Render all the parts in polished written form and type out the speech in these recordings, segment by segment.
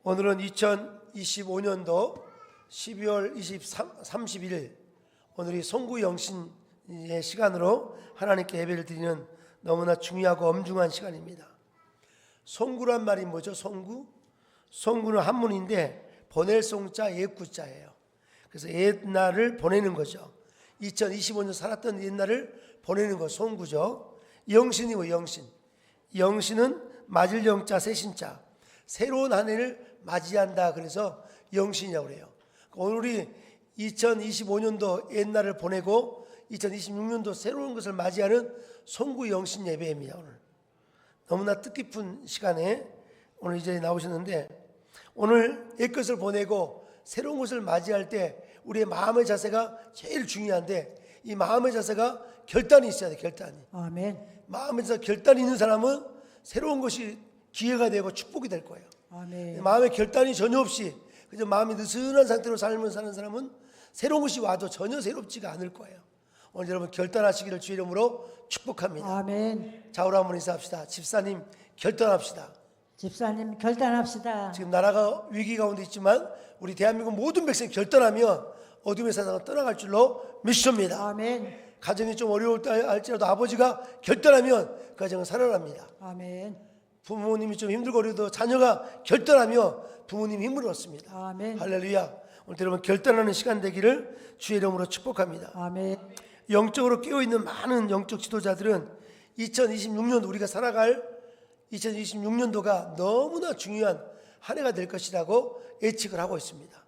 오늘은 2025년도 12월 31일 오늘이 송구영신의 시간으로 하나님께 예배를 드리는 너무나 중요하고 엄중한 시간입니다. 송구란 말이 뭐죠? 송구는 한문인데 보낼 송자 옛구자예요. 그래서 옛날을 보내는 거죠. 2025년 살았던 옛날을 보내는 거 송구죠. 영신이고 영신은 맞을 영자 세신자, 새로운 한 해를 맞이한다. 그래서 영신이라고 그래요. 오늘 우리 2025년도 옛날을 보내고 2026년도 새로운 것을 맞이하는 송구 영신 예배입니다. 오늘 너무나 뜻깊은 시간에 오늘 이제 나오셨는데, 오늘 옛것을 보내고 새로운 것을 맞이할 때 우리의 마음의 자세가 제일 중요한데, 이 마음의 자세가 결단이 있어야 돼. 결단이. 아멘. 마음에서 결단이 있는 사람은 새로운 것이 기회가 되고 축복이 될 거예요. 아멘. 마음에 결단이 전혀 없이 그저 마음이 느슨한 상태로 삶을 사는 사람은 새로운 것이 와도 전혀 새롭지가 않을 거예요. 오늘 여러분 결단하시기를 주의 이름으로 축복합니다. 아멘. 자, 우리 한번 인사합시다. 집사님 결단합시다. 집사님 결단합시다. 지금 나라가 위기 가운데 있지만 우리 대한민국 모든 백성이 결단하면 어둠의 세상을 떠나갈 줄로 믿습니다. 아멘. 가정이 좀 어려울 때 할지라도 아버지가 결단하면 그 가정은 살아납니다. 아멘. 부모님이 좀 힘들고 어려도 자녀가 결단하며 부모님이 힘을 얻습니다. 아멘. 할렐루야. 오늘 여러분 결단하는 시간 되기를 주의 이름으로 축복합니다. 아멘. 영적으로 깨어있는 많은 영적 지도자들은 2026년 우리가 살아갈 2026년도가 너무나 중요한 한 해가 될 것이라고 예측을 하고 있습니다.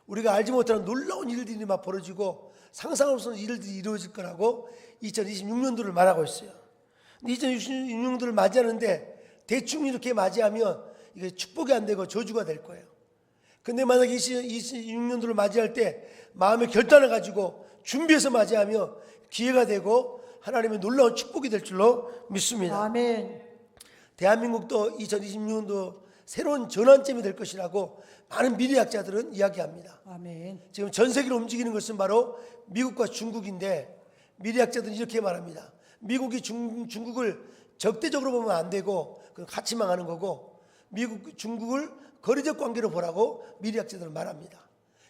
우리가 알지 못하는 놀라운 일들이 막 벌어지고 상상할 수 없는 일들이 이루어질 거라고 2026년도를 말하고 있어요. 2026년도를 맞이하는데 대충 이렇게 맞이하면 이게 축복이 안 되고 저주가 될 거예요. 근데 만약에 2026년도를 맞이할 때 마음의 결단을 가지고 준비해서 맞이하면 기회가 되고 하나님의 놀라운 축복이 될 줄로 믿습니다. 아멘. 대한민국도 2026년도 새로운 전환점이 될 것이라고 많은 미래학자들은 이야기합니다. 아멘. 지금 전 세계를 움직이는 것은 바로 미국과 중국인데, 미래학자들은 이렇게 말합니다. 미국이 중국을 적대적으로 보면 안 되고 그건 같이 망하는 거고, 중국을 거리적 관계로 보라고 미래학자들은 말합니다.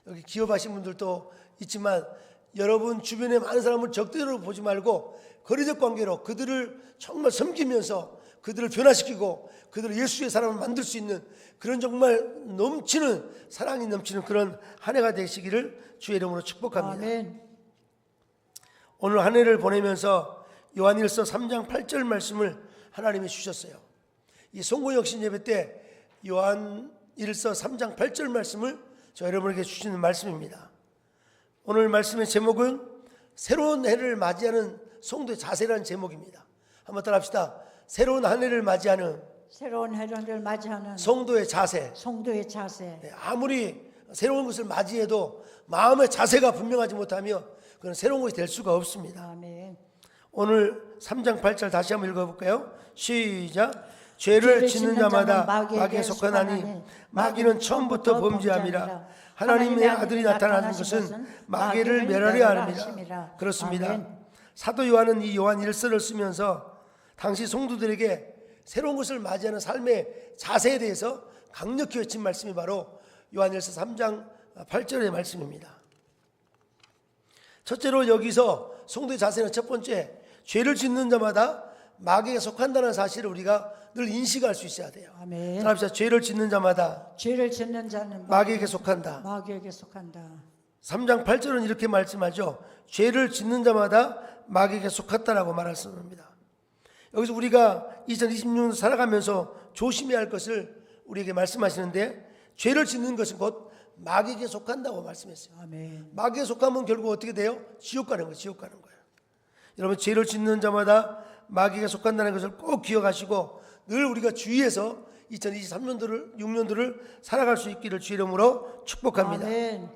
여기 기업하신 분들도 있지만 여러분 주변에 많은 사람을 적대적으로 보지 말고 거리적 관계로 그들을 정말 섬기면서 그들을 변화시키고 그들을 예수의 사람을 만들 수 있는 그런 정말 넘치는 사랑이 넘치는 그런 한 해가 되시기를 주의 이름으로 축복합니다. 아멘. 오늘 한 해를 보내면서 요한일서 3장 8절 말씀을 하나님이 주셨어요. 이 송구영신 예배 때 요한일서 3장 8절 말씀을 저 여러분에게 주시는 말씀입니다. 오늘 말씀의 제목은 새로운 해를 맞이하는 성도의 자세라는 제목입니다. 한번 따라합시다. 새로운 한 해를 맞이하는 성도의 자세. 성도의 자세. 네, 아무리 새로운 것을 맞이해도 마음의 자세가 분명하지 못하면 그건 새로운 것이 될 수가 없습니다. 아멘. 오늘 3장 8절 다시 한번 읽어볼까요? 시작. 죄를 짓는 자마다 마귀에 속하나니 마귀는 처음부터 범죄함이라. 하나님의 아들이 나타나는 것은 마귀를 멸하려 함이라. 그렇습니다. 아멘. 사도 요한은 이 요한 1서를 쓰면서 당시 성도들에게 새로운 것을 맞이하는 삶의 자세에 대해서 강력히 외친 말씀이 바로 요한일서 3장 8절의 말씀입니다. 첫째로 여기서 성도의 자세는 첫 번째, 죄를 짓는 자마다 마귀에 속한다는 사실을 우리가 늘 인식할 수 있어야 돼요. 아멘. 따라합시다. 죄를 짓는 자마다 죄를 짓는 자는 마귀에게 속한다. 마귀에게 속한다. 3장 8절은 이렇게 말씀하죠. 죄를 짓는 자마다 마귀에게 속았다라고 말씀합니다. 여기서 우리가 2026년 살아가면서 조심해야 할 것을 우리에게 말씀하시는데, 죄를 짓는 것은 곧 마귀에게 속한다고 말씀했어요. 아멘. 마귀에 속하면 결국 어떻게 돼요? 지옥 가는 거예요. 지옥 가는 거예요. 여러분, 죄를 짓는 자마다 마귀에게 속한다는 것을 꼭 기억하시고 늘 우리가 주의해서 2023년도를 6년도를 살아갈 수 있기를 주의 이름으로 축복합니다. 아멘.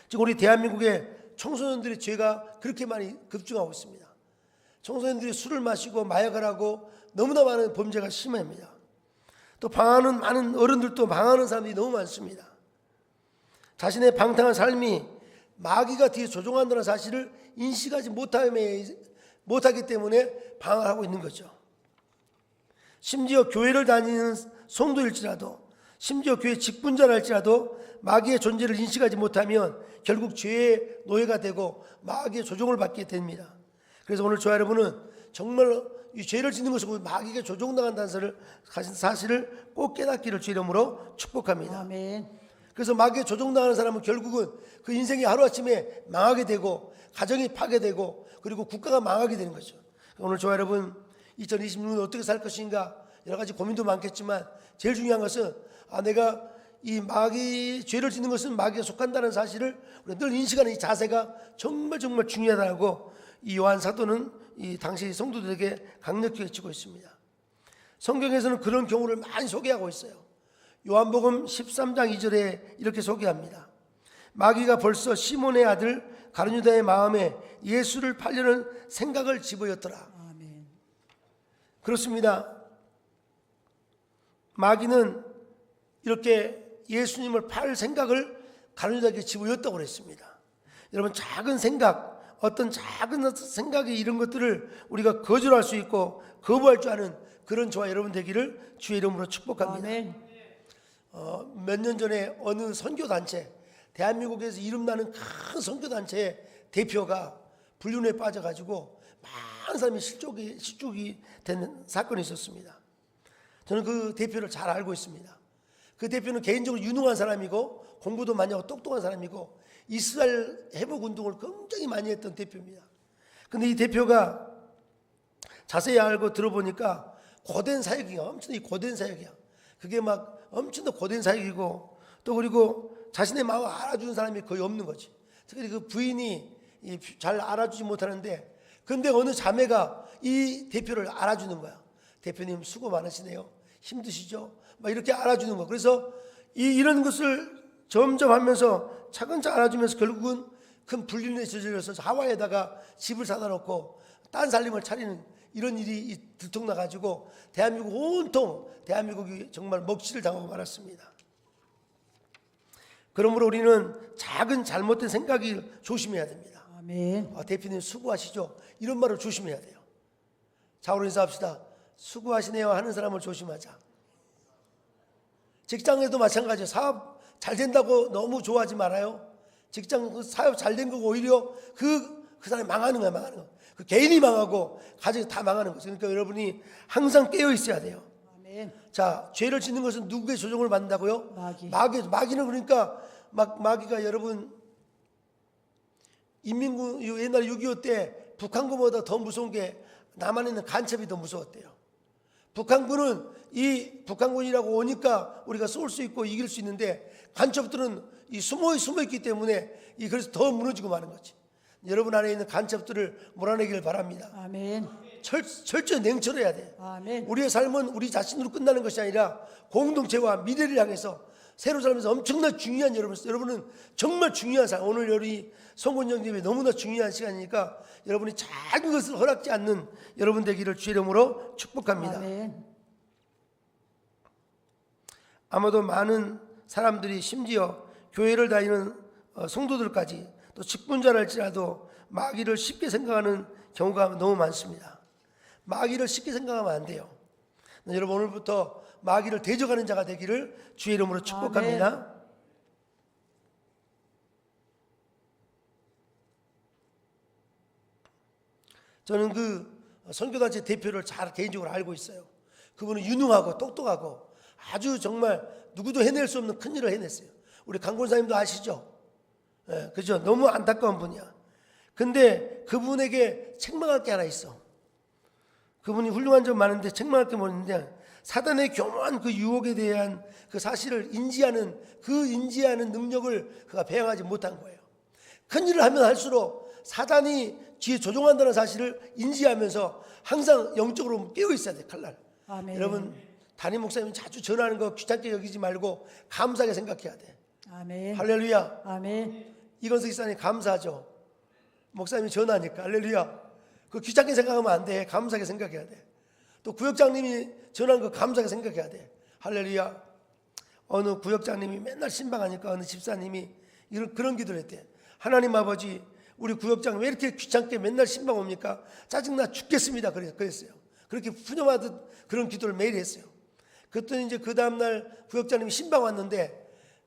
지금 우리 대한민국의 청소년들의 죄가 그렇게 많이 급증하고 있습니다. 청소년들이 술을 마시고 마약을 하고 너무나 많은 범죄가 심합니다. 또 방황하는 많은 어른들도 방황하는 사람들이 너무 많습니다. 자신의 방탕한 삶이 마귀가 뒤에 조종한다는 사실을 인식하지 못하기 때문에 방황하고 있는 거죠. 심지어 교회를 다니는 성도일지라도 심지어 교회 직분자랄지라도 마귀의 존재를 인식하지 못하면 결국 죄의 노예가 되고 마귀의 조종을 받게 됩니다. 그래서 오늘 저와 여러분은 정말 이 죄를 짓는 것을 마귀에게 조종당한다는 사실을 꼭 깨닫기를 주 이름으로 축복합니다. 아멘. 그래서 마귀에 조종당하는 사람은 결국은 그 인생이 하루아침에 망하게 되고 가정이 파괴되고 그리고 국가가 망하게 되는 거죠. 오늘 저와 여러분 2026년 어떻게 살 것인가 여러 가지 고민도 많겠지만 제일 중요한 것은 내가 이 마귀 죄를 짓는 것은 마귀에 속한다는 사실을 우리가 늘 인식하는 이 자세가 정말 중요하다고 이 요한 사도는 이 당시 성도들에게 강력히 외치고 있습니다. 성경에서는 그런 경우를 많이 소개하고 있어요. 요한복음 13장 2절에 이렇게 소개합니다. 마귀가 벌써 시몬의 아들 가룟유다의 마음에 예수를 팔려는 생각을 집어였더라. 아멘. 그렇습니다. 마귀는 이렇게 예수님을 팔 생각을 가룟유다에게 집어였다고 그랬습니다. 여러분 작은 생각, 어떤 작은 생각이 이런 것들을 우리가 거절할 수 있고 거부할 줄 아는 그런 저와 여러분 되기를 주의 이름으로 축복합니다. 아멘. 몇 년 전에 어느 선교단체, 대한민국에서 이름나는 큰 선교단체의 대표가 불륜에 빠져가지고 많은 사람이 실족이 되는 사건이 있었습니다. 저는 그 대표를 잘 알고 있습니다. 그 대표는 개인적으로 유능한 사람이고 공부도 많이 하고 똑똑한 사람이고 이스라엘 회복 운동을 굉장히 많이 했던 대표입니다. 근데 이 대표가 자세히 알고 들어보니까 고된 사역이야. 엄청나게 고된 사역이야. 그게 막 엄청나게 고된 사역이고 또 그리고 자신의 마음을 알아주는 사람이 거의 없는 거지. 특히 그 부인이 잘 알아주지 못하는데 근데 어느 자매가 이 대표를 알아주는 거야. 대표님 수고 많으시네요. 힘드시죠? 막 이렇게 알아주는 거. 그래서 이런 것을 점점 하면서 차근차근 알아주면서 결국은 큰 불륜에 저질러서 하와이에다가 집을 사다 놓고 딴 살림을 차리는 이런 일이 들통나가지고 대한민국 온통 대한민국이 정말 먹칠을 당하고 말았습니다. 그러므로 우리는 작은 잘못된 생각이 조심해야 됩니다. 아멘. 대표님 수고하시죠? 이런 말을 조심해야 돼요. 자, 우리 인사합시다. 수고하시네요 하는 사람을 조심하자. 직장에도 마찬가지예요. 사업 잘 된다고 너무 좋아하지 말아요. 직장 사업 잘 된 거고 오히려 그 사람이 망하는 거야, 망하는 거. 그 개인이 망하고 가정이 다 망하는 거죠. 그러니까 여러분이 항상 깨어 있어야 돼요. 아멘. 자, 죄를 짓는 것은 누구의 조종을 받는다고요? 마귀. 마귀는 그러니까 마귀가 여러분 인민군 옛날 6.25 때 북한군보다 더 무서운 게 남한에 있는 간첩이 더 무서웠대요. 북한군은 이 북한군이라고 오니까 우리가 쏠 수 있고 이길 수 있는데 간첩들은 숨어 있기 때문에 그래서 더 무너지고 마는 거지. 여러분 안에 있는 간첩들을 몰아내기를 바랍니다. 아멘. 철저히 냉철해야 돼. 아멘. 우리의 삶은 우리 자신으로 끝나는 것이 아니라 공동체와 미래를 향해서 새로 살면서 엄청나게 중요한 여러분은 정말 중요한 삶. 오늘 우리 성군영집이 너무나 중요한 시간이니까 여러분이 작은 것을 허락지 않는 여러분 되기를 주의 이름으로 축복합니다. 아멘. 아마도 많은 사람들이 심지어 교회를 다니는 성도들까지 또 직분자랄지라도 마귀를 쉽게 생각하는 경우가 너무 많습니다. 마귀를 쉽게 생각하면 안 돼요. 여러분 오늘부터 마귀를 대적하는 자가 되기를 주의 이름으로 축복합니다. 아멘. 저는 그 선교단체 대표를 잘 개인적으로 알고 있어요. 그분은 유능하고 똑똑하고 아주 정말 누구도 해낼 수 없는 큰 일을 해냈어요. 우리 강권사님도 아시죠? 그죠? 너무 안타까운 분이야. 근데 그분에게 책망할 게 하나 있어. 그분이 훌륭한 점 많은데 책망할 게 뭐냐면 사단의 교묘한 그 유혹에 대한 그 사실을 인지하는 능력을 그가 배양하지 못한 거예요. 큰 일을 하면 할수록 사단이 뒤에 조종한다는 사실을 인지하면서 항상 영적으로 깨어 있어야 돼. 칼날. 아멘. 여러분 담임 목사님 자주 전하는 거 귀찮게 여기지 말고 감사하게 생각해야 돼. 아멘. 할렐루야. 아멘. 이건석 기사님 감사하죠. 목사님이 전하니까 할렐루야. 그 귀찮게 생각하면 안 돼. 감사하게 생각해야 돼. 또 구역장님이 전하는 거 감사하게 생각해야 돼. 할렐루야. 어느 구역장님이 맨날 신방하니까 어느 집사님이 그런 기도를 했대. 하나님 아버지 우리 구역장 왜 이렇게 귀찮게 맨날 신방 옵니까? 짜증나 죽겠습니다. 그랬어요. 그렇게 푸념하듯 그런 기도를 매일 했어요. 그랬더니 이제 그 다음날 구역장님이 신방 왔는데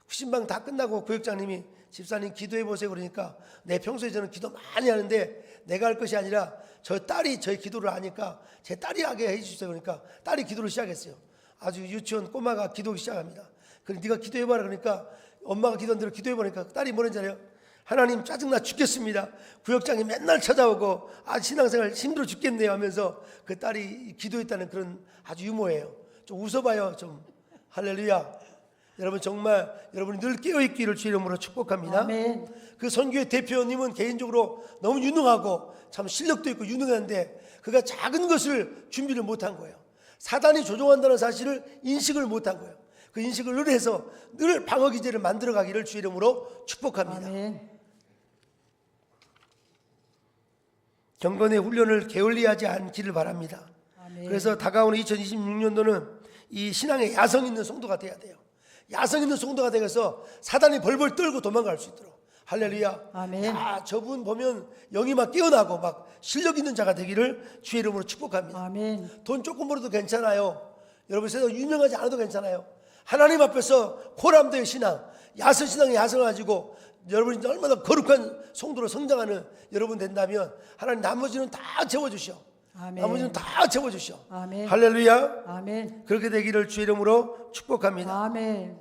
신방 다 끝나고 구역장님이 집사님 기도해 보세요 그러니까 내 평소에 저는 기도 많이 하는데 내가 할 것이 아니라 저 딸이 저의 기도를 하니까 제 딸이 하게 해주세요 그러니까 딸이 기도를 시작했어요. 아주 유치원 꼬마가 기도하기 시작합니다. 그래 네가 기도해봐라 그러니까 엄마가 기도한 대로 기도해보니까 딸이 뭐라는지 알아요? 하나님 짜증나 죽겠습니다. 구역장이 맨날 찾아오고 아 신앙생활 힘들어 죽겠네요 하면서 그 딸이 기도했다는 그런 아주 유머예요. 좀 웃어봐요 좀. 할렐루야. 여러분 정말 여러분이 늘 깨어있기를 주의 이름으로 축복합니다. 아멘. 그 선교회 대표님은 개인적으로 너무 유능하고 참 실력도 있고 유능한데 그가 작은 것을 준비를 못한 거예요. 사단이 조종한다는 사실을 인식을 못한 거예요. 그 인식을 늘 해서 늘 방어기제를 만들어가기를 주의 이름으로 축복합니다. 아멘. 경건의 훈련을 게을리하지 않기를 바랍니다. 아멘. 그래서 다가오는 2026년도는 이 신앙에 야성 있는 성도가 돼야 돼요. 야성 있는 성도가 되어서 사단이 벌벌 떨고 도망갈 수 있도록. 할렐루야. 아멘. 아, 저분 보면 영이 막 깨어나고 막 실력 있는 자가 되기를 주의 이름으로 축복합니다. 아멘. 돈 조금 벌어도 괜찮아요. 여러분 세상 유명하지 않아도 괜찮아요. 하나님 앞에서 고람도의 신앙, 야성 신앙의 야성을 가지고 여러분이 얼마나 거룩한 성도로 성장하는 여러분 된다면 하나님 나머지는 다 채워주셔. 아멘. 나머지는 다 채워주셔. 아멘. 할렐루야. 아멘. 그렇게 되기를 주의 이름으로 축복합니다. 아멘.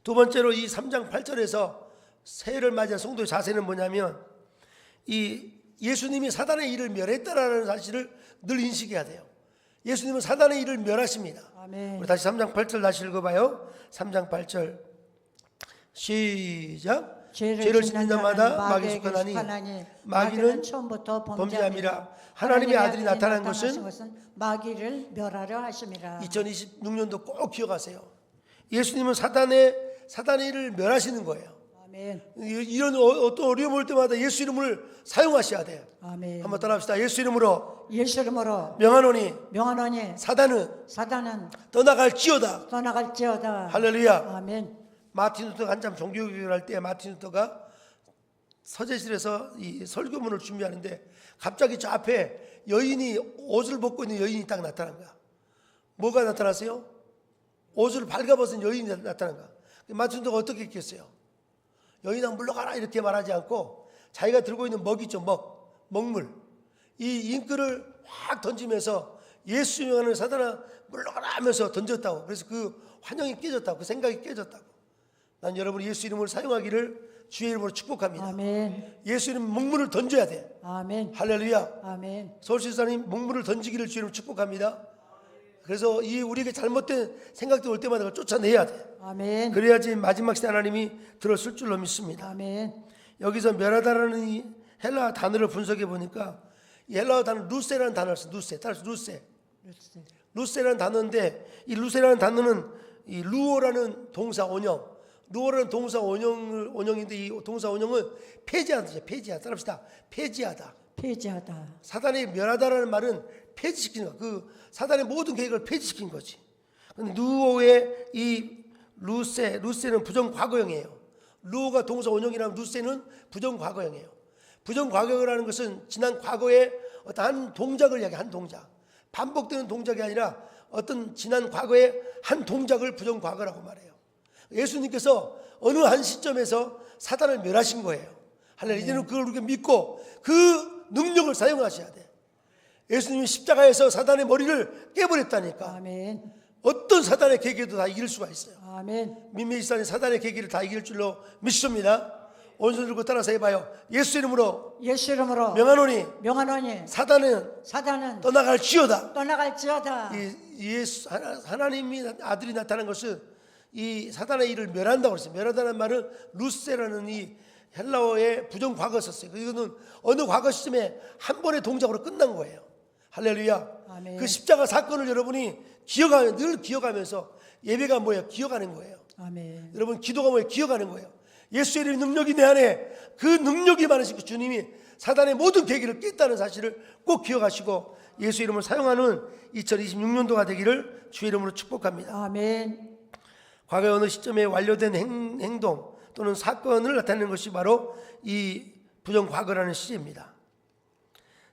두 번째로 이 3장 8절에서 새해를 맞이한 성도의 자세는 뭐냐면 이 예수님이 사단의 일을 멸했다라는 사실을 늘 인식해야 돼요. 예수님은 사단의 일을 멸하십니다. 아멘. 우리 다시 3장 8절 다시 읽어봐요. 3장 8절 시작. 죄를 짓는 자마다 마귀에 속하나니 마귀는 처음부터 범죄함이라. 하나님의 아들이 나타난 것은 마귀를 멸하려 하심이라. 2026년도 꼭 기억하세요. 예수님은 사단의 일을 멸하시는 거예요. 아멘. 이런 어떤 어려움 올 때마다 예수 이름을 사용하셔야 돼요. 아멘. 한번 따라합시다. 예수 이름으로 예수 이름으로 명하노니 명하노니 사단은 떠나갈지어다. 할렐루야. 아멘. 마틴 루터가 한참 종교교육을 할 때 마틴 루터가 서재실에서 이 설교문을 준비하는데 갑자기 저 앞에 여인이 옷을 벗고 있는 여인이 딱 나타난 거야. 뭐가 나타났어요? 옷을 발가벗은 여인이 나타난 거야. 마틴 루터가 어떻게 했겠어요? 여인아 물러가라 이렇게 말하지 않고 자기가 들고 있는 먹이죠. 먹물 이 잉크를 확 던지면서 예수 명하는 사단아 물러가라 하면서 던졌다고. 그래서 그 환영이 깨졌다고. 그 생각이 깨졌다고. 난 여러분 예수 이름을 사용하기를 주의 이름으로 축복합니다. 아멘. 예수 이름 먹물을 던져야 돼. 아멘. 할렐루야. 아멘. 서울시사님 먹물을 던지기를 주의 이름으로 축복합니다. 그래서 이 우리에게 잘못된 생각도 올 때마다 그걸 쫓아내야 돼. 아멘. 그래야지 마지막 시대 하나님이 들었을 줄로 믿습니다. 아멘. 여기서 멸하다라는 이 헬라 단어를 분석해 보니까 이 헬라어 단어 루세라는 단어를 써. 따라서 루세라는 단어인데 이 루세라는 단어는 이 루어라는 동사 원형, 루어라는 동사 원형인데 이 동사 원형은 폐지하다. 따라합시다. 폐지하다. 사단이 멸하다라는 말은 폐지시키는 거. 그 사단의 모든 계획을 폐지시킨 거지. 근데 루어의 이 루세는 부정 과거형이에요. 루어가 동사 원형이라면 루세는 부정 과거형이에요. 부정 과거형이라는 것은 지난 과거의 어떤 한 동작을 이야기해. 한 동작. 반복되는 동작이 아니라 어떤 지난 과거의 한 동작을 부정 과거라고 말해요. 예수님께서 어느 한 시점에서 사단을 멸하신 거예요. 할렐루야. 이제는 그걸 우리가 믿고 그 능력을 사용하셔야 돼. 예수님이 십자가에서 사단의 머리를 깨버렸다니까. 아멘. 어떤 사단의 계기도 다 이길 수가 있어요. 아멘. 민미지사는 사단의 계기를 다 이길 줄로 믿습니다. 오른손 들고 따라서 해봐요. 예수 이름으로 명하노니 사단은 떠나갈지어다. 예수 하나님이 아들이 나타난 것은 이 사단의 일을 멸한다고 그랬어요. 멸하다는 말은 루세라는 이 헬라어의 부정 과거 썼어요. 이거는 어느 과거 시점에 한 번의 동작으로 끝난 거예요. 할렐루야. 아멘. 그 십자가 사건을 여러분이 늘 기억하면서 예배가 뭐예요? 기억하는 거예요. 아멘. 여러분 기도가 뭐예요? 기억하는 거예요. 예수의 이름의 능력이 내 안에 그 능력이 많으신 그 주님이 사단의 모든 계기를 깼다는 사실을 꼭 기억하시고 예수 이름을 사용하는 2026년도가 되기를 주의 이름으로 축복합니다. 아멘. 과거의 어느 시점에 완료된 행동 또는 사건을 나타내는 것이 바로 이 부정 과거라는 시제입니다.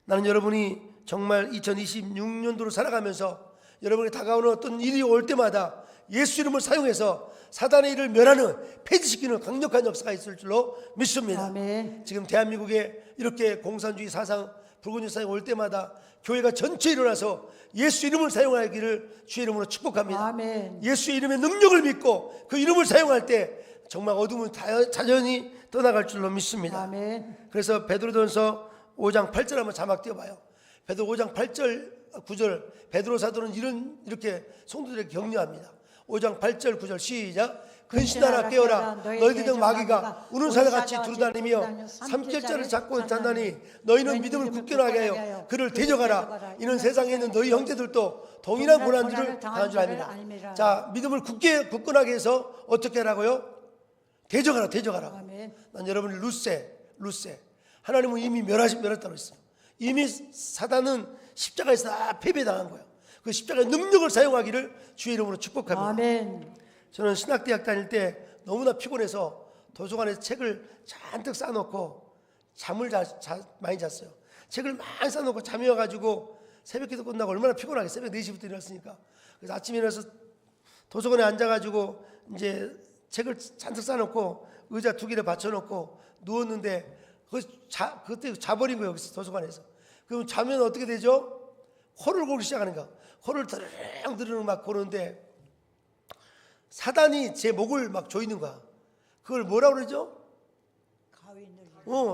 나는 여러분이 정말 2026년도를 살아가면서 여러분이 다가오는 어떤 일이 올 때마다 예수 이름을 사용해서 사단의 일을 멸하는, 폐지시키는 강력한 역사가 있을 줄로 믿습니다. 아멘. 지금 대한민국에 이렇게 공산주의 사상, 불건주의 사상이 올 때마다 교회가 전체 일어나서 예수 이름을 사용하기를 주의 이름으로 축복합니다. 아멘. 예수의 이름의 능력을 믿고 그 이름을 사용할 때 정말 어둠은 자연히 떠나갈 줄로 믿습니다. 아멘. 그래서 베드로전서 5장 8절 한번 자막 띄워봐요. 베드로 5장 8절 9절 베드로 사도는 이렇게 성도들에게 격려합니다. 5장 8절 9절 시작. 근신하라 깨어라 너희들 중 마귀가 우는 사자같이 두루다니며 삼킬자를 잡고 잔다니 너희는 믿음을 굳건하게 하여 그를 대적하라. 이는 세상에 있는 너희 형제들도 동일한 고난들을 당한 줄 압니다. 자, 믿음을 굳건하게 해서 어떻게 하라고요? 대적하라. 아멘. 난 여러분이 루세 하나님은 이미 멸했다고 했어요. 이미 사단은 십자가에서 다 패배당한 거예요. 그 십자가의 능력을 사용하기를 주의 이름으로 축복합니다. 아멘. 저는 신학대학 다닐 때 너무나 피곤해서 도서관에 책을 잔뜩 쌓아놓고 잠을 많이 잤어요. 책을 많이 쌓아놓고 잠이 와가지고 새벽기도 끝나고 얼마나 피곤하게 새벽 4시부터 일어났으니까. 그래서 아침에 일어나서 도서관에 앉아가지고 이제 책을 잔뜩 쌓아놓고 의자 2개를 받쳐놓고 누웠는데 그때 자버린 거예요. 도서관에서. 그럼 자면 어떻게 되죠? 코를 고기 시작하는 거야. 코를 드르륵 막 고는데 사단이 제 목을 막 조이는 거야. 그걸 뭐라고 그러죠?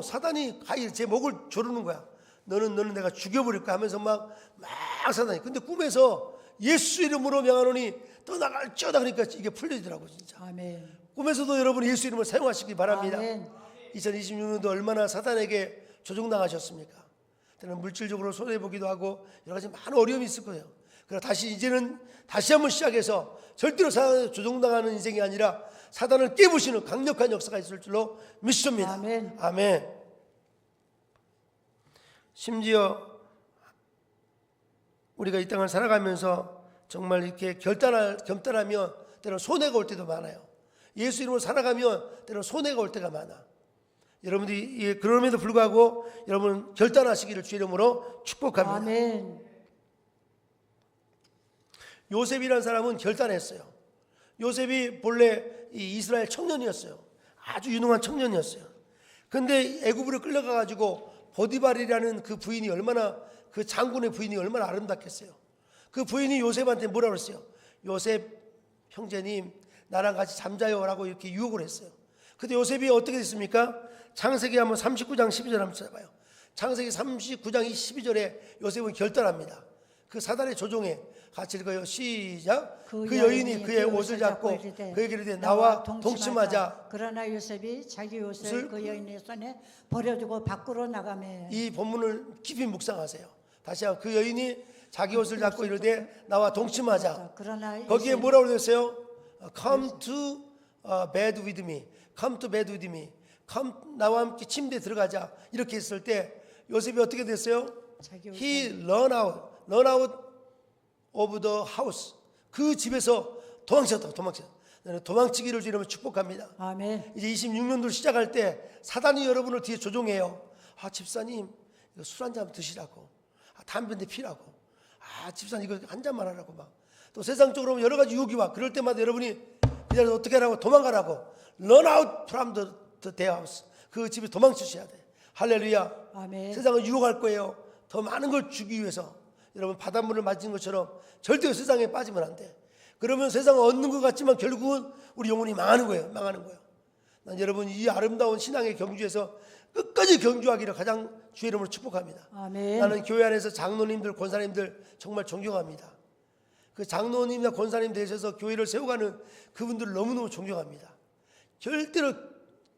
사단이 제 목을 조르는 거야. 너는 내가 죽여버릴 거야 하면서 막 사단이. 근데 꿈에서 예수 이름으로 명하노니 떠나갈지어다 그러니까 이게 풀려지더라고 진짜. 아멘. 꿈에서도 여러분 예수 이름을 사용하시기 바랍니다. 아멘. 2026년도 얼마나 사단에게 조종당하셨습니까? 때는 물질적으로 손해보기도 하고 여러 가지 많은 어려움이 있을 거예요. 그러나 이제는 다시 한번 시작해서 절대로 사단에 조종당하는 인생이 아니라 사단을 깨부시는 강력한 역사가 있을 줄로 믿습니다. 아멘. 아멘. 심지어 우리가 이 땅을 살아가면서 정말 이렇게 겸단하면 때로는 손해가 올 때도 많아요. 예수 이름으로 살아가면 때로는 손해가 올 때가 많아. 여러분들이 그럼에도 불구하고 여러분 결단하시기를 주의 이름으로 축복합니다. 아멘. 요셉이라는 사람은 결단했어요. 요셉이 본래 이 이스라엘 청년이었어요. 아주 유능한 청년이었어요. 근데 애굽으로 끌려가가지고 보디발이라는 그 부인이 그 장군의 부인이 얼마나 아름답겠어요. 그 부인이 요셉한테 뭐라고 했어요? 요셉 형제님 나랑 같이 잠자요라고 이렇게 유혹을 했어요. 근데 요셉이 어떻게 됐습니까? 창세기 한번 39장 12절 한번 찾아봐요. 창세기 39장 12절에 요셉은 결단합니다. 그 사단의 조종에 같이 읽어요. 시작. 그 여인이 그의 옷을 잡고 그에게 이르되 나와 동침하자. 그러나 요셉이 자기 옷을 그 여인의 손에 버려두고 밖으로 나가매. 이 본문을 깊이 묵상하세요. 다시 한번 그 여인이 자기 옷을 잡고 이르되 나와 동침하자. 그러나 거기에 뭐라고 그랬어요? Come to bed with me. Come to bed with me. Come 나와 함께 침대에 들어가자. 이렇게 했을 때 요셉이 어떻게 됐어요? He run out of the house. 그 집에서 도망쳤다. 나는 도망치기를 주님을 축복합니다. 아멘. 이제 26년도 시작할 때 사단이 여러분을 뒤에 조종해요. 집사님 이거 술 한 잔 드시라고. 담배 한 대 피라고. 집사님 이거 한 잔만 하라고 막. 또 세상적으로 여러 가지 유혹이 와. 그럴 때마다 여러분이 그 자리에서 어떻게 하라고? 도망가라고. Run out from the house. 그 집에 도망치셔야 돼. 할렐루야. 아멘. 세상은 유혹할 거예요. 더 많은 걸 주기 위해서. 여러분 바닷물을 맞은 것처럼 절대 세상에 빠지면 안 돼. 그러면 세상을 얻는 것 같지만 결국은 우리 영혼이 망하는 거예요. 난 여러분 이 아름다운 신앙의 경주에서 끝까지 경주하기를 가장 주의 이름으로 축복합니다. 아멘. 나는 교회 안에서 장로님들, 권사님들 정말 존경합니다. 그 장로님이나 권사님 되셔서 교회를 세워가는 그분들을 너무너무 존경합니다. 절대로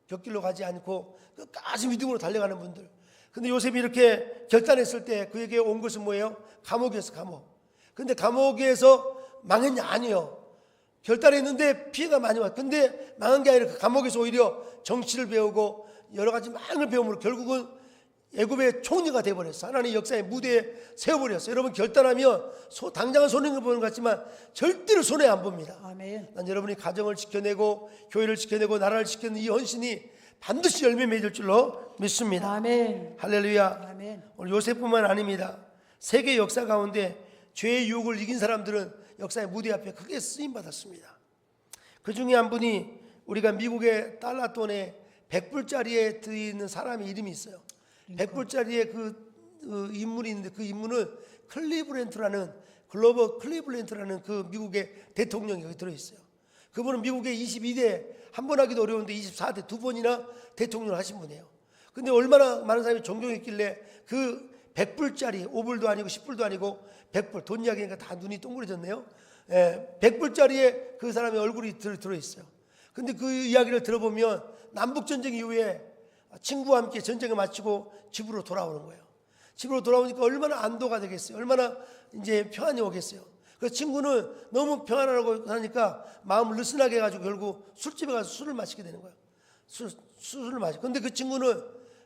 곁길로 가지 않고 끝까지 믿음으로 달려가는 분들. 근데 요셉이 이렇게 결단했을 때 그에게 온 것은 뭐예요? 감옥이었어, 감옥. 근데 감옥에서 망했냐? 아니요. 결단했는데 피해가 많이 왔어요. 근데 망한 게 아니라 그 감옥에서 오히려 정치를 배우고 여러 가지 많은 걸 배움으로 결국은 애굽의 총리가 돼버렸어. 하나님 역사의 무대에 세워버렸어. 여러분 결단하면 당장은 손해를 보는 것 같지만 절대로 손해 안 봅니다. 아멘. 난 여러분이 가정을 지켜내고 교회를 지켜내고 나라를 지켜내는 이 헌신이 반드시 열매 맺을 줄로 믿습니다. 아멘. 할렐루야. 아멘. 오늘 요셉뿐만 아닙니다. 세계 역사 가운데 죄의 유혹을 이긴 사람들은 역사의 무대 앞에 크게 쓰임 받았습니다. 그 중에 한 분이 우리가 미국의 달러 돈에 100불짜리에 들어있는 사람의 이름이 있어요. 100불짜리에 그 인물이 있는데 그 인물은 클리브랜드라는 글로버 클리브랜드라는 그 미국의 대통령이 여기 들어있어요. 그분은 미국의 22대 한 번 하기도 어려운데 24대 두 번이나 대통령을 하신 분이에요. 근데 얼마나 많은 사람이 존경했길래 그 100불짜리 5불도 아니고 10불도 아니고 100불 돈 이야기니까 다 눈이 동그래졌네요. 100불짜리에 그 사람의 얼굴이 들어있어요. 근데 그 이야기를 들어보면 남북전쟁 이후에 친구와 함께 전쟁을 마치고 집으로 돌아오는 거예요. 집으로 돌아오니까 얼마나 안도가 되겠어요. 얼마나 이제 평안이 오겠어요. 그 친구는 너무 평안하고 하니까 마음을 느슨하게 해가지고 결국 술집에 가서 술을 마시게 되는 거예요. 술을 마시고. 근데 그 친구는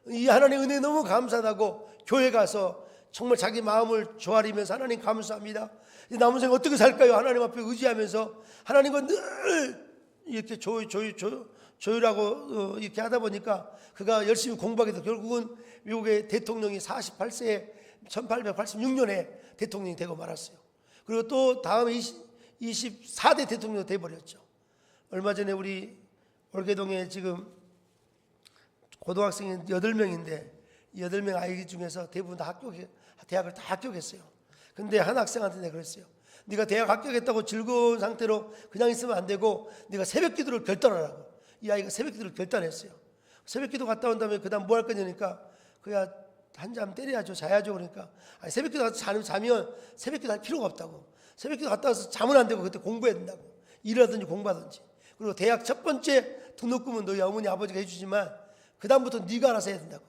이 하나님의 은혜에 너무 감사하다고 교회 가서 정말 자기 마음을 조아리면서 하나님 감사합니다. 남은 생을 어떻게 살까요? 하나님 앞에 의지하면서 하나님과 늘 이렇게 조율하고 이렇게 하다 보니까 그가 열심히 공부하게 돼서 결국은 미국의 대통령이 48세에 1886년에 대통령이 되고 말았어요. 그리고 또 다음에 24대 대통령이 돼버렸죠. 얼마 전에 우리 월계동에 지금 고등학생이 8명인데 8명 아이 중에서 대부분 다 대학을 다 합격했어요. 근데 한 학생한테 내가 그랬어요. 네가 대학 합격했다고 즐거운 상태로 그냥 있으면 안 되고 네가 새벽기도를 결단하라고. 이 아이가 새벽기도를 결단했어요. 새벽기도 갔다 온 다음에 그 다음 뭐 할 거냐니까 그야 한잠 때려야죠. 자야죠. 그러니까 아니, 새벽기도 가서 자면 새벽기도 할 필요가 없다고. 새벽기도 갔다 와서 자면 안 되고 그때 공부해야 된다고. 일하든지 공부하든지. 그리고 대학 첫 번째 등록금은 너희 어머니 아버지가 해주지만 그 다음부터 네가 알아서 해야 된다고.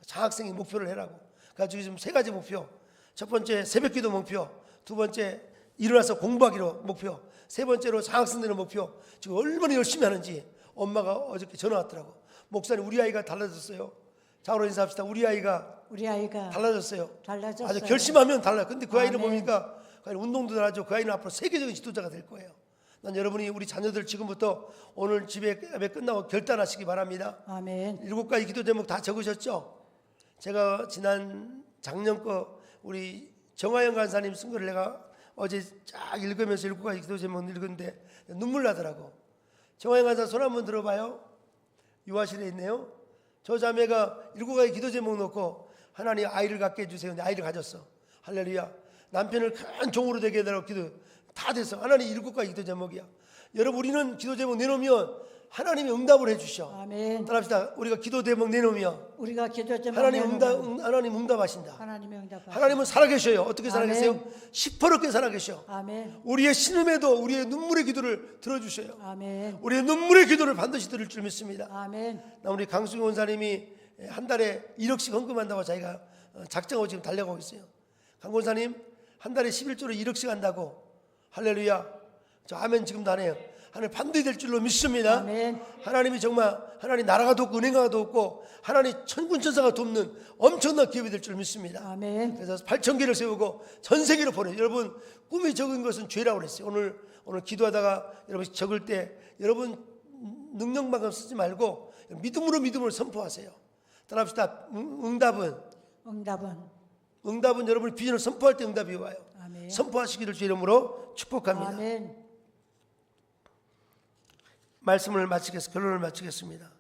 장학생이 목표를 해라고. 그래가지고 지금 3가지 목표. 첫 번째 새벽기도 목표. 두 번째 일어나서 공부하기로 목표. 세 번째로 장학생 되는 목표. 지금 얼마나 열심히 하는지 엄마가 어저께 전화 왔더라고. 목사님 우리 아이가 달라졌어요. 자고로 인사합시다. 우리 아이가 달라졌어요. 아주 결심하면 달라요. 근데 그 아이를 보니까 그 아이는 운동도 잘하죠. 그 아이는 앞으로 세계적인 지도자가 될 거예요. 난 여러분이 우리 자녀들 지금부터 오늘 집에 끝나고 결단하시기 바랍니다. 아멘. 7가지 기도 제목 다 적으셨죠? 제가 지난 작년 거 우리 정화영 간사님 쓴 거를 내가 어제 쫙 읽으면서 7가지 기도 제목 읽었는데 눈물 나더라고. 정화영 간사 손 한번 들어봐요. 유아실에 있네요. 저 자매가 7가지 기도 제목 놓고 하나님 아이를 갖게 해주세요. 근데 아이를 가졌어. 할렐루야. 남편을 큰 종으로 되게 해달라고 기도 다 됐어. 하나님 7가지 기도 제목이야. 여러분 우리는 기도 제목 내놓으면 하나님이 응답을 해주셔. 아멘. 따라합시다. 우리가 기도 제목 내놓으면 우리가 기도 제목 하나님 응답하신다. 하나님의 응답. 하나님은 살아계셔요. 어떻게 살아계세요? 아멘. 시퍼렇게 살아계셔. 아멘. 우리의 신음에도 우리의 눈물의 기도를 들어주셔요. 아멘. 우리의 눈물의 기도를 반드시 들을 줄 믿습니다. 아멘. 나 우리 강수경 원사님이 한 달에 1억씩 헌금한다고 자기가 작정하고 지금 달려가고 있어요. 강 원사님 한 달에 11조로 1억씩 한다고. 할렐루야. 저 아멘 지금도 안 해요. 하나님 반드시 될 줄로 믿습니다. 아멘. 하나님이 정말 하나님 나라가 돕고 은행가 돕고 하나님 천군천사가 돕는 엄청난 기업이 될 줄 믿습니다. 아멘. 그래서 8,000개를 세우고 전 세계로 보내. 여러분 꿈이 적은 것은 죄라고 그랬어요. 오늘 기도하다가 여러분 적을 때 여러분 능력만큼 쓰지 말고 믿음으로 선포하세요. 따라합시다. 응답은 여러분이 비전을 선포할 때 응답이 와요. 아멘. 선포하시기를 주 이름으로 축복합니다. 아멘. 말씀을 결론을 마치겠습니다.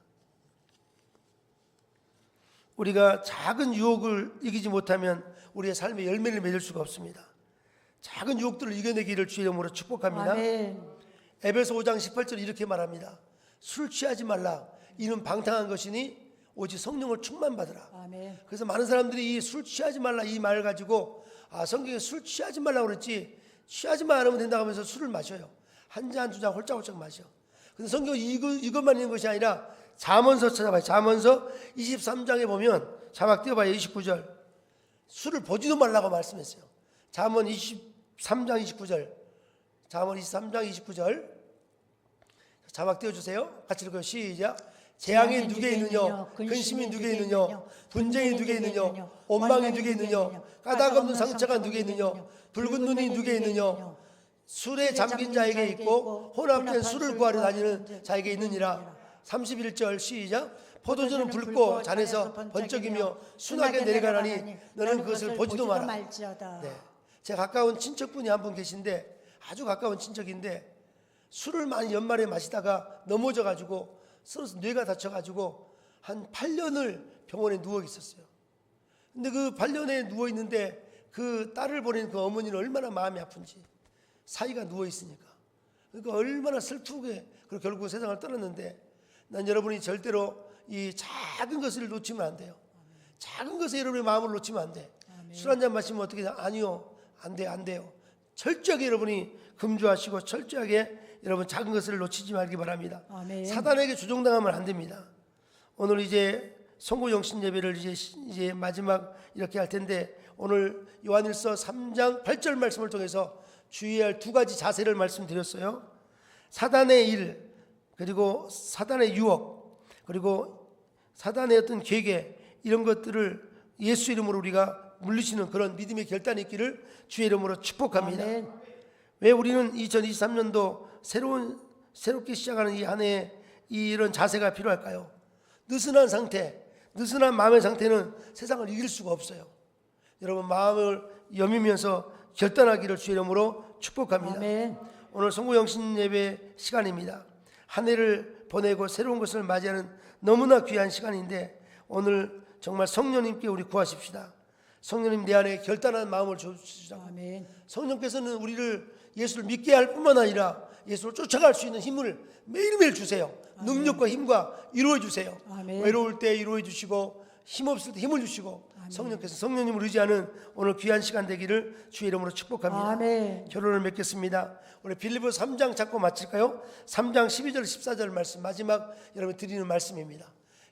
우리가 작은 유혹을 이기지 못하면 우리의 삶의 열매를 맺을 수가 없습니다. 작은 유혹들을 이겨내기를 주 이름으로 축복합니다. 아멘. 에베소 5장 18절 이렇게 말합니다. 술 취하지 말라. 이는 방탕한 것이니 오직 성령을 충만받으라. 아멘. 그래서 많은 사람들이 이 술 취하지 말라 이 말 가지고 성경에 술 취하지 말라고 그랬지 취하지만 않으면 된다고 하면서 술을 마셔요. 한 잔 두 잔 홀짝홀짝 마셔. 근데 성경은 이것만 있는 것이 아니라 잠언서 찾아봐요. 잠언서 23장에 보면 자막 띄워봐요. 29절 술을 보지도 말라고 말씀했어요. 잠언 23장 29절 잠언 23장 29절 자막 띄워주세요. 같이 읽어요. 시작. 재앙이 누게 있느냐 근심이 누게 있느냐 분쟁이 누게 있느냐 원망이 누게 있느냐 까닭 없는 상처가 누게 있느냐 붉은 눈이 누게 있느냐 술에 잠긴 자에게 있고 혼합된 술을 구하러 다니는 자에게 있느니라. 31절 시작. 포도주는 붉고 잔에서 번쩍이며 순하게 내려가라니 너는 그것을 보지도 마라. 네. 제 가까운 친척분이 한 분 계신데, 아주 가까운 친척인데 술을 많이 연말에 마시다가 넘어져가지고 쓰러서 뇌가 다쳐가지고 한 8년을 병원에 누워 있었어요. 근데 그 8년에 누워 있는데 그 딸을 보낸 그 어머니는 얼마나 마음이 아픈지, 사이가 누워 있으니까. 그러니까 얼마나 슬프게 그리고 결국 세상을 떠났는데, 난 여러분이 절대로 이 작은 것을 놓치면 안 돼요. 작은 것에 여러분의 마음을 놓치면 안 돼. 술 한 잔 마시면 어떻게 돼? 아니요, 안 돼, 안 돼요. 철저하게 여러분이 금주하시고 철저하게 여러분 작은 것을 놓치지 말기 바랍니다. 아멘. 사단에게 조종당하면 안 됩니다. 오늘 이제 송구 영신 예배를 이제 마지막 이렇게 할 텐데, 오늘 요한일서 3장 8절 말씀을 통해서 주의해야 할 두 가지 자세를 말씀드렸어요. 사단의 일, 그리고 사단의 유혹, 그리고 사단의 어떤 계획, 이런 것들을 예수 이름으로 우리가 물리치는 그런 믿음의 결단이 있기를 주의 이름으로 축복합니다. 아멘. 왜 우리는 2023년도 새롭게 시작하는 이 한 해에 이런 자세가 필요할까요? 느슨한 상태, 느슨한 마음의 상태는 세상을 이길 수가 없어요. 여러분, 마음을 여미면서 결단하기를 주의 이름으로 축복합니다. 아멘. 오늘 송구영신 예배 시간입니다. 한 해를 보내고 새로운 것을 맞이하는 너무나 귀한 시간인데, 오늘 정말 성령님께 우리 구하십시다. 성령님, 내 안에 결단한 마음을 주시라고. 아멘. 성령께서는 우리를 예수를 믿게 할 뿐만 아니라 예수를 쫓아갈 수 있는 힘을 매일매일 주세요. 능력과 힘과 이루어 주세요. 아멘. 외로울 때 이루어 주시고, 힘없을 때 힘을 주시고, 성령께서 성령님을 의지하는 오늘 귀한 시간 되기를 주의 이름으로 축복합니다. 아멘. 결론을 맺겠습니다. 우리 빌립보서 3장 잡고 마칠까요? 3장 12절 14절 말씀, 마지막 여러분 드리는 말씀입니다.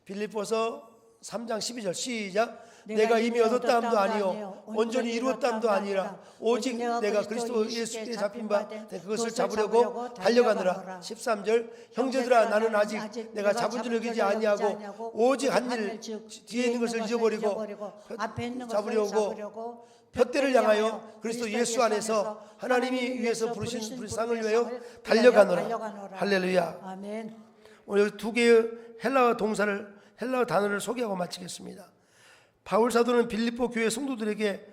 빌립보서 3장 12절 시작. 내가 이미 얻었다함도 아니요 온전히 이루었다함도 아니라 오직 내가 그리스도 예수께 잡힌 바 그것을 잡으려고 달려가느라. 13절 형제들아, 나는 아직 내가 잡은 줄 여기지 아니하고 오직 한 일 뒤에 있는 것을 잊어버리고 앞에 있는 것을 잡으려고 푯대를 향하여 그리스도 예수 안에서 하나님이 위에서 부르신 상을 위하여 달려가노라. 할렐루야. 아멘. 오늘 두 개의 헬라어 단어를 소개하고 마치겠습니다. 바울 사도는 빌립보 교회 성도들에게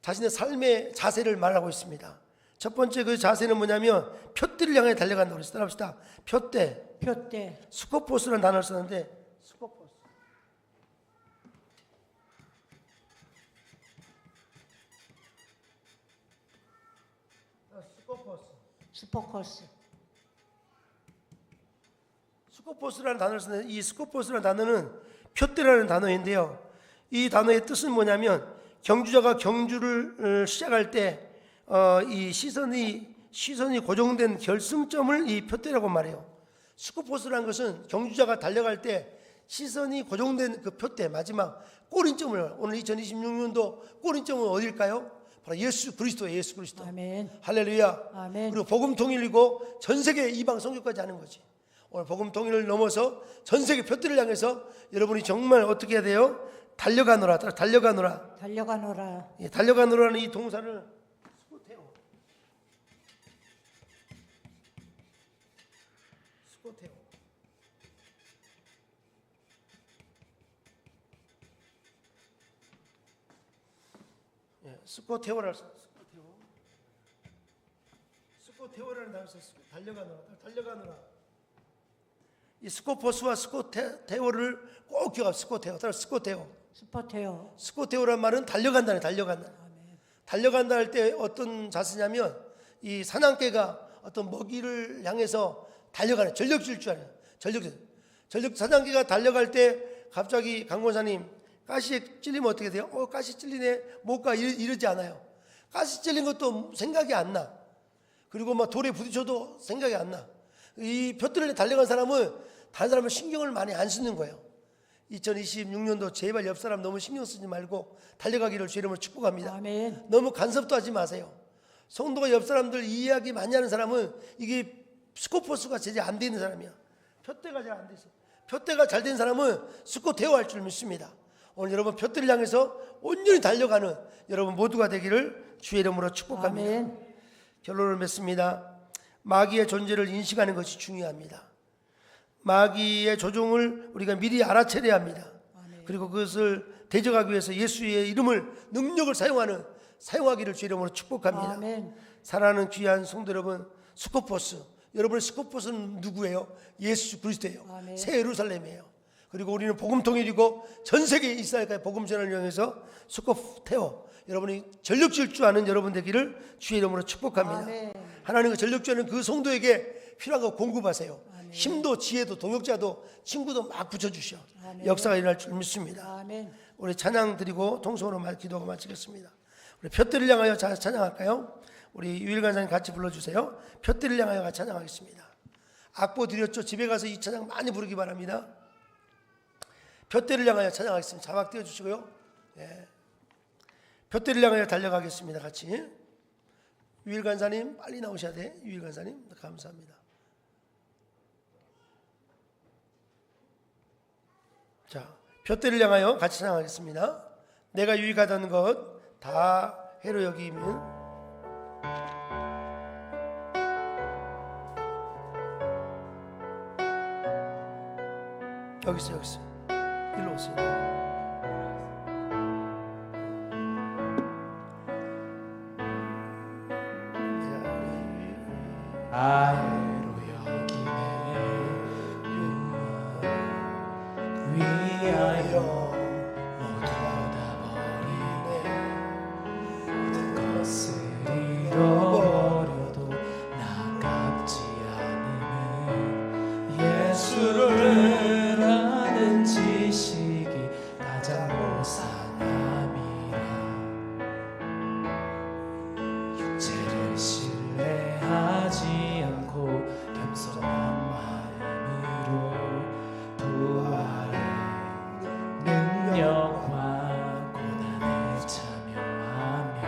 자신의 삶의 자세를 말하고 있습니다. 첫 번째 그 자세는 뭐냐면 푯대를 향해 달려간다고 그랬어요. 따라합시다. 푯대. 푯대. 스코포스라는 단어를 썼는데, 스코포스. 스포커스. 스코포스라는 단어를 쓰는데, 이 스코포스라는 단어는 푯대라는 단어인데요. 이 단어의 뜻은 뭐냐면, 경주자가 경주를 시작할 때 이 시선이 고정된 결승점을 이 푯대라고 말해요. 스코포스라는 것은 경주자가 달려갈 때 시선이 고정된 그 푯대, 마지막 꼬린점을, 오늘 2026년도 꼬린점은 어딜까요? 바로 예수 그리스도예요. 예수 그리스도. 아멘. 할렐루야. 아멘. 그리고 복음 통일이고 전 세계 이방 선교까지 하는 거지. 오늘 복음 통일을 넘어서 전 세계 푯대를 향해서 여러분이 정말 어떻게 해야 돼요? 달려가노라. 달려가노라. 달려가노라. 예, 달려가노라는 이 동사를 스코테오. 예, 스코테오라는 단어를 썼습니다. 달려가노라. 이 스코포스와 스코테오를 꼭 기억하세요. 스코테오. 스코테오란 말은 달려간다네. 달려간다 할 때 어떤 자세냐면, 이 사냥개가 어떤 먹이를 향해서 달려가는 전력질주하는 전력. 사냥개가 달려갈 때 갑자기 강권사님, 가시에 찔리면 어떻게 돼요? 가시 찔리네, 못 가, 이러지 않아요. 가시 찔린 것도 생각이 안 나. 그리고 막 돌에 부딪혀도 생각이 안 나. 이 푯대를 달려간 사람은 다른 사람을 신경을 많이 안 쓰는 거예요. 2026년도 제발 옆 사람 너무 신경 쓰지 말고 달려가기를 주의 이름으로 축복합니다. 아멘. 너무 간섭도 하지 마세요. 성도가 옆 사람들 이야기 많이 하는 사람은 이게 스코포스가 제재 안 돼 있는 사람이야. 푯대가 잘 안 돼 있어. 푯대가 잘 된 사람은 스코테오 할 줄 믿습니다. 오늘 여러분 푯대를 향해서 온전히 달려가는 여러분 모두가 되기를 주의 이름으로 축복합니다. 아멘. 결론을 맺습니다. 마귀의 존재를 인식하는 것이 중요합니다. 마귀의 조종을 우리가 미리 알아채려야 합니다. 그리고 그것을 대적하기 위해서 예수의 이름을, 능력을 사용하는 사용하기를 주 이름으로 축복합니다. 아멘. 사랑하는 귀한 성도 여러분, 스코포스, 여러분의 스코포스는 누구예요? 예수 그리스도예요. 아멘. 새 예루살렘이에요. 그리고 우리는 복음통일이고 전 세계 이스라엘까지 복음 전환을 위해서 스코테오, 여러분이 전력질주 아는 여러분 되기를 주의 이름으로 축복합니다. 아멘. 하나님 그 전력주는 그 성도에게 필요한 거 공급하세요. 힘도 지혜도 동역자도 친구도 막 붙여주셔. 역사가 일어날 줄 믿습니다. 아멘. 우리 찬양 드리고 통성으로 기도하고 마치겠습니다. 우리 푯대를 향하여 찬양할까요? 우리 유일간사님 같이 불러주세요. 푯대를 향하여 같이 찬양하겠습니다. 악보 드렸죠? 집에 가서 이 찬양 많이 부르기 바랍니다. 푯대를 향하여 찬양하겠습니다. 자막 띄워주시고요. 예. 푯대를 향하여 달려가겠습니다. 같이. 유일간사님 빨리 나오셔야 돼. 유일간사님 감사합니다. 자, 푯대를 향하여 같이 찬양하겠습니다. 내가 유익하다는 것 다 해로 여기면 여기 있어 일로 오세요. 아해로 여김에 위하여 모두 다 버리네. 모든 것을 잃어버려도 나깝지 않음은 예수를 아는 지식이 가장 무상함이라. 육체를 신뢰하지 않고 겸손한 마음으로 부활의 능력과 고난을 참여하며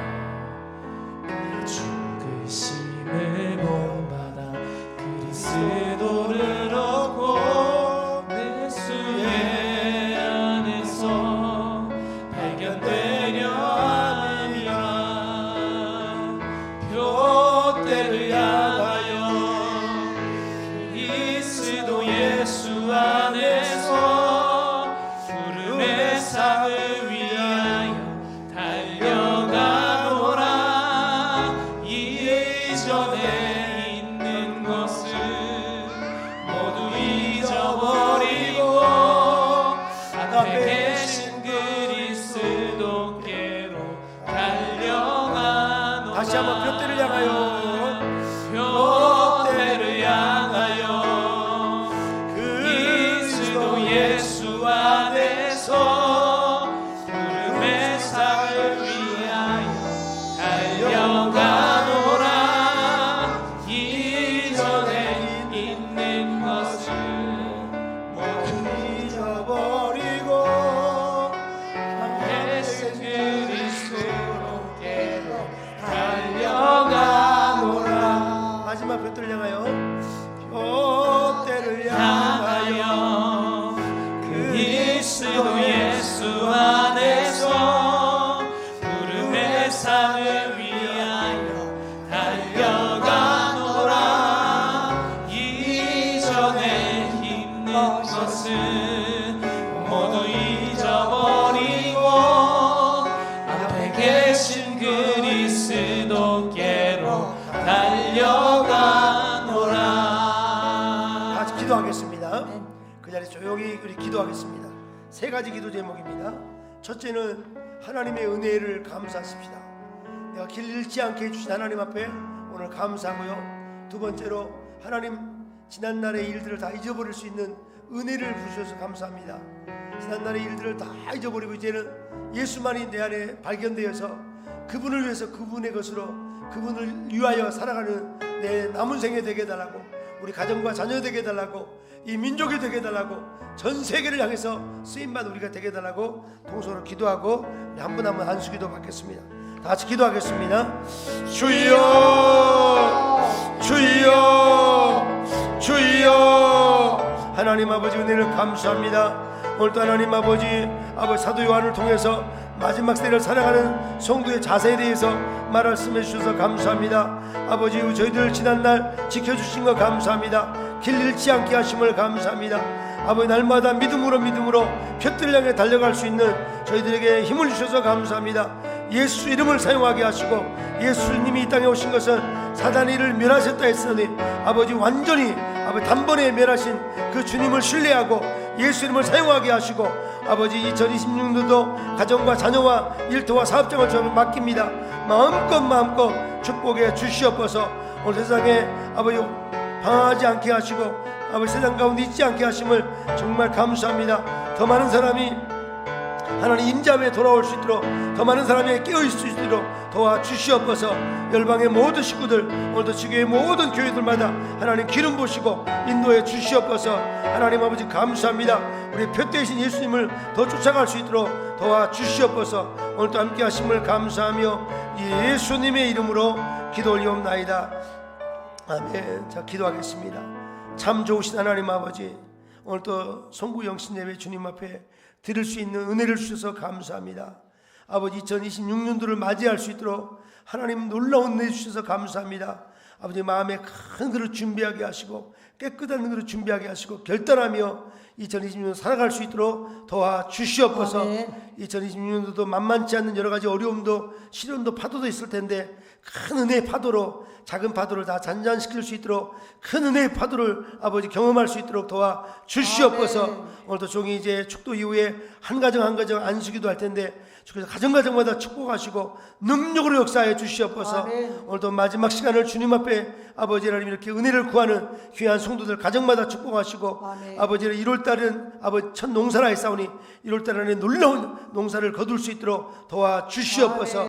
그의 죽으심을 본받아 그리스도를 얻고 예수의 안에서 발견되려 함이라. 푯대를 향하여 그리스도 예수 안에서 구름의 상을 위하여 달려가노라. 이전에 있는 것은 모두 잊어버리고 앞에 계신 그리스도께로 달려가노라. 다시 한번 푯대를 향하여 푯대를 향하여 그리스도 예수 안에서 구름의 상을 위하여 달려가노라. 이전에 있는 것은 모두 잊어버리고 계신 그리스도께로 달려가노라. 마지막 푯대를 향하여 푯대를 향하여 향하여 그리스도 예수 안에서 구름의 상을 위하여 달려가노라. 이전에 있는 것은 모두 잊어버리고 앞에 계신 그리스도께로 달려가노라. 같이 기도하겠습니다. 그 자리에 조용히 우리 기도하겠습니다. 세 가지 기도 제목입니다. 첫째는 하나님의 은혜를 감사하십시다. 내가 길 잃지 않게 해주신 하나님 앞에 오늘 감사하고요. 두 번째로 하나님 지난날의 일들을 다 잊어버릴 수 있는 은혜를 부셔서 감사합니다. 지난날의 일들을 다 잊어버리고 이제는 예수만이 내 안에 발견되어서 그분을 위해서 그분의 것으로 그분을 위하여 살아가는 내 남은 생에 되게 해달라고, 우리 가정과 자녀 되게 해달라고, 이 민족이 되게 해달라고, 전 세계를 향해서 쓰임받은 우리가 되게 해달라고 통성으로 기도하고 한 분 한 분 한수기도 받겠습니다. 다 같이 기도하겠습니다. 주여 주여 주여. 하나님 아버지 은혜를 감사합니다. 오늘도 하나님 아버지 사도 요한을 통해서 마지막 세대를 살아가는 성도의 자세에 대해서 말씀해 주셔서 감사합니다. 아버지 저희들 지난날 지켜주신 것 감사합니다. 길 잃지 않게 하심을 감사합니다. 아버지 날마다 믿음으로 푯대를 향해 달려갈 수 있는 저희들에게 힘을 주셔서 감사합니다. 예수 이름을 사용하게 하시고, 예수님이 이 땅에 오신 것은 사단의 일을 멸하셨다 했으니 아버지 완전히 아버지 단번에 멸하신 그 주님을 신뢰하고 예수 이름을 사용하게 하시고, 아버지 2026년도도 가정과 자녀와 일터와 사업장을 저에게 맡깁니다. 마음껏 축복해 주시옵소서. 오늘 세상에 아버지 방황하지 않게 하시고 아버지 세상 가운데 있지 않게 하심을 정말 감사합니다. 더 많은 사람이 하나님 임자에 돌아올 수 있도록, 더 많은 사람이 깨어있을 수 있도록 도와주시옵소서. 열방의 모든 식구들, 오늘도 지교의 모든 교회들마다 하나님 기름 부으시고 인도해 주시옵소서. 하나님 아버지 감사합니다. 우리 표 되신 예수님을 더 쫓아갈 수 있도록 도와주시옵소서. 오늘도 함께 하심을 감사하며 예수님의 이름으로 기도 올리옵나이다. 아멘. 자, 기도하겠습니다. 참 좋으신 하나님 아버지, 오늘도 송구 영신 예배 주님 앞에 드릴 수 있는 은혜를 주셔서 감사합니다. 아버지 2026년도를 맞이할 수 있도록 하나님 놀라운 은혜 주셔서 감사합니다. 아버지 마음에 큰 그릇 준비하게 하시고 깨끗한 그릇 준비하게 하시고 결단하며 2026년 살아갈 수 있도록 도와주시옵소서. 2026년도도 만만치 않는 여러 가지 어려움도 시련도 파도도 있을 텐데 큰 은혜의 파도로 작은 파도를 다 잔잔시킬 수 있도록 큰 은혜의 파도를 아버지 경험할 수 있도록 도와주시옵소서. 오늘도 종이 이제 축도 이후에 한 가정 한 가정 안수기도 할 텐데 가정가정마다 축복하시고 능력으로 역사해 주시옵소서. 오늘도 마지막 시간을 주님 앞에 아버지 하나님 이렇게 은혜를 구하는 귀한 성도들 가정마다 축복하시고, 아버지 1월달은 아버지 첫 농사라 했사오니 1월달 안에 놀라운 농사를 거둘 수 있도록 도와주시옵소서.